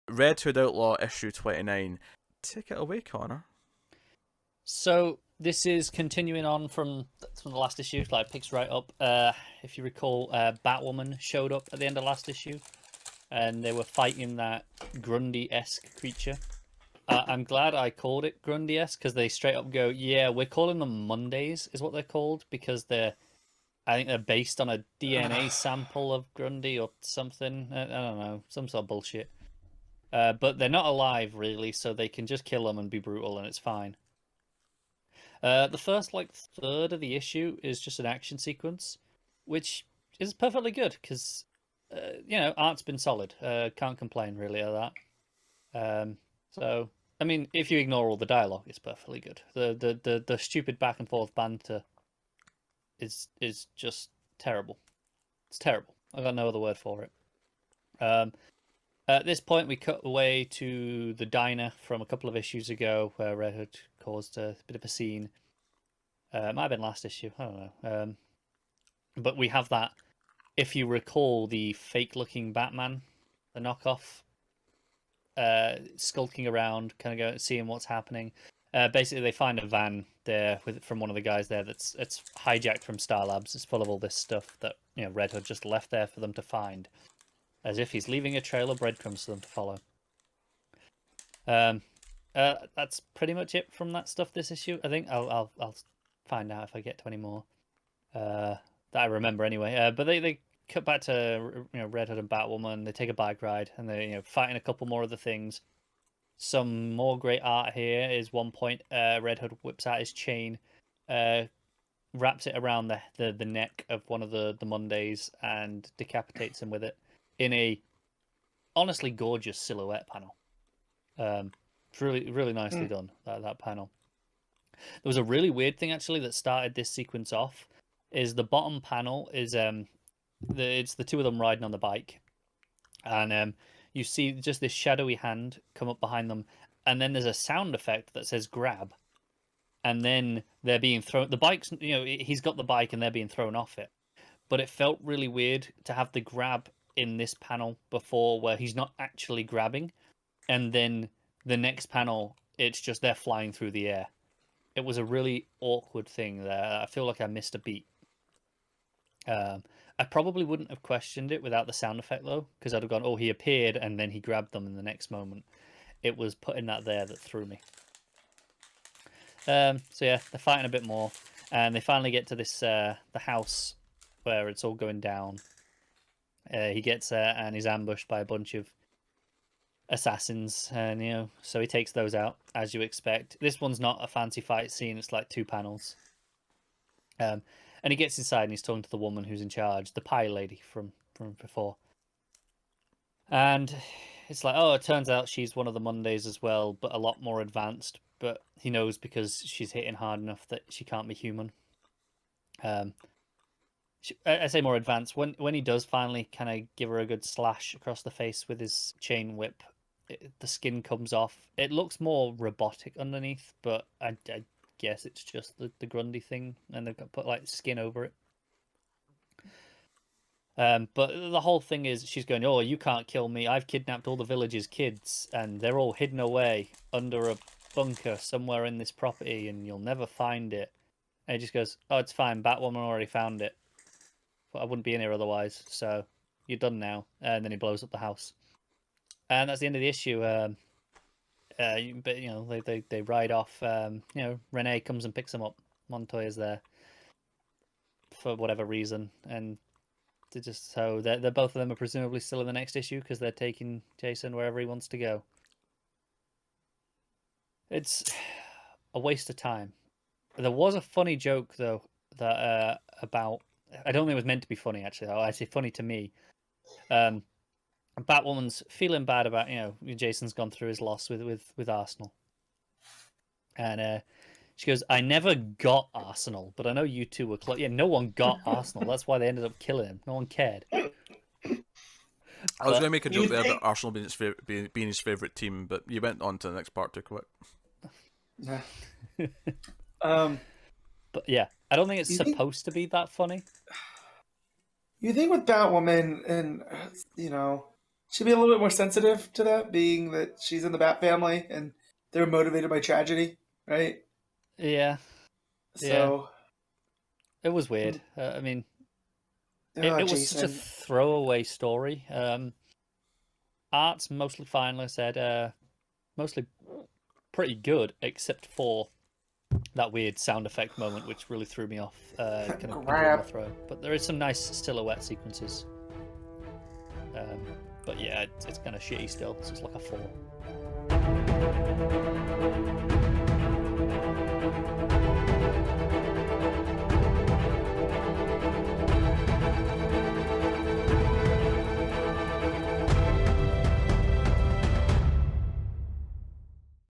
Red Hood Outlaw issue 29. Take it away, Connor. So this is continuing on from the last issue. Like picks right up. If you recall, Batwoman showed up at the end of last issue, and they were fighting that Grundy-esque creature. I'm glad I called it Grundy-esque because they straight up go, yeah, we're calling them Mondays, is what they're called, because I think they're based on a DNA sample of Grundy or something. I don't know, some sort of bullshit. But they're not alive really, so they can just kill them and be brutal, and it's fine. The first third of the issue is just an action sequence, which is perfectly good because art's been solid. Can't complain really at that. So I mean, if you ignore all the dialogue, it's perfectly good. The stupid back and forth banter is just terrible. It's terrible. I got no other word for it. At this point, we cut away to the diner from a couple of issues ago, where Red Hood caused a bit of a scene. It might have been last issue, I don't know. But we have that. If you recall, the fake-looking Batman, the knockoff, skulking around, kind of seeing what's happening. Basically, they find a van there from one of the guys there it's hijacked from Star Labs. It's full of all this stuff that Red Hood just left there for them to find, as if he's leaving a trail of breadcrumbs for them to follow. That's pretty much it from that stuff this issue. I think I'll find out if I get to any more that I remember anyway. But they cut back to Red Hood and Batwoman. They take a bike ride and they fighting a couple more of the things. Some more great art here is one point Red Hood whips out his chain, wraps it around the neck of one of the Mondays and decapitates him with it in a honestly gorgeous silhouette panel. It's really nicely done, that panel. There was a really weird thing actually that started this sequence off. Is the bottom panel is it's the two of them riding on the bike, and you see just this shadowy hand come up behind them, and then there's a sound effect that says grab, and then they're being thrown. The bike's he's got the bike and they're being thrown off it, but it felt really weird to have the grab in this panel before where he's not actually grabbing, and then the next panel it's just they're flying through the air. It was a really awkward thing there. I feel like I missed a beat. I probably wouldn't have questioned it without the sound effect though, because I'd have gone, oh, he appeared and then he grabbed them in the next moment. It was putting that there that threw me. So yeah, they're fighting a bit more, and they finally get to this the house where it's all going down. He gets there and he's ambushed by a bunch of assassins, and so he takes those out as you expect. This one's not a fancy fight scene; it's like 2 panels. And he gets inside and he's talking to the woman who's in charge, the pie lady from before. And it's like, oh, it turns out she's one of the Mondays as well, but a lot more advanced. But he knows because she's hitting hard enough that she can't be human. I say more advanced. When he does finally kind of give her a good slash across the face with his chain whip, the skin comes off. It looks more robotic underneath, but I guess it's just the Grundy thing, and they've got put like skin over it. But the whole thing is she's going, oh, you can't kill me. I've kidnapped all the villagers' kids, and they're all hidden away under a bunker somewhere in this property, and you'll never find it. And he just goes, oh, it's fine. Batwoman already found it. But I wouldn't be in here otherwise, so you're done now. And then he blows up the house. And that's the end of the issue. But they ride off. Renee comes and picks them up. Montoya's there for whatever reason, and they're both of them are presumably still in the next issue because they're taking Jason wherever he wants to go. It's a waste of time. There was a funny joke though that about, I don't think it was meant to be funny actually. I say funny to me. Batwoman's feeling bad about Jason's gone through his loss with Arsenal, and she goes, I never got Arsenal, but I know you two were close. Yeah, no one got Arsenal. That's why they ended up killing him. No one cared. I was going to make a joke there about Arsenal being his favourite team, but you went on to the next part to quit. But yeah, I don't think it's supposed to be that funny. You think with Batwoman, and She'd be a little bit more sensitive to that, being that she's in the Bat family and they're motivated by tragedy, right? Yeah, yeah. So, It was weird. I mean, oh, it was such a Jason. throwaway story. Art's mostly fine, like I said. Mostly pretty good, except for that weird sound effect moment, which really threw me off. Kind of pinch in my throat. But there is some nice silhouette sequences. But yeah, it's kind of shitty still. So it's like a 4.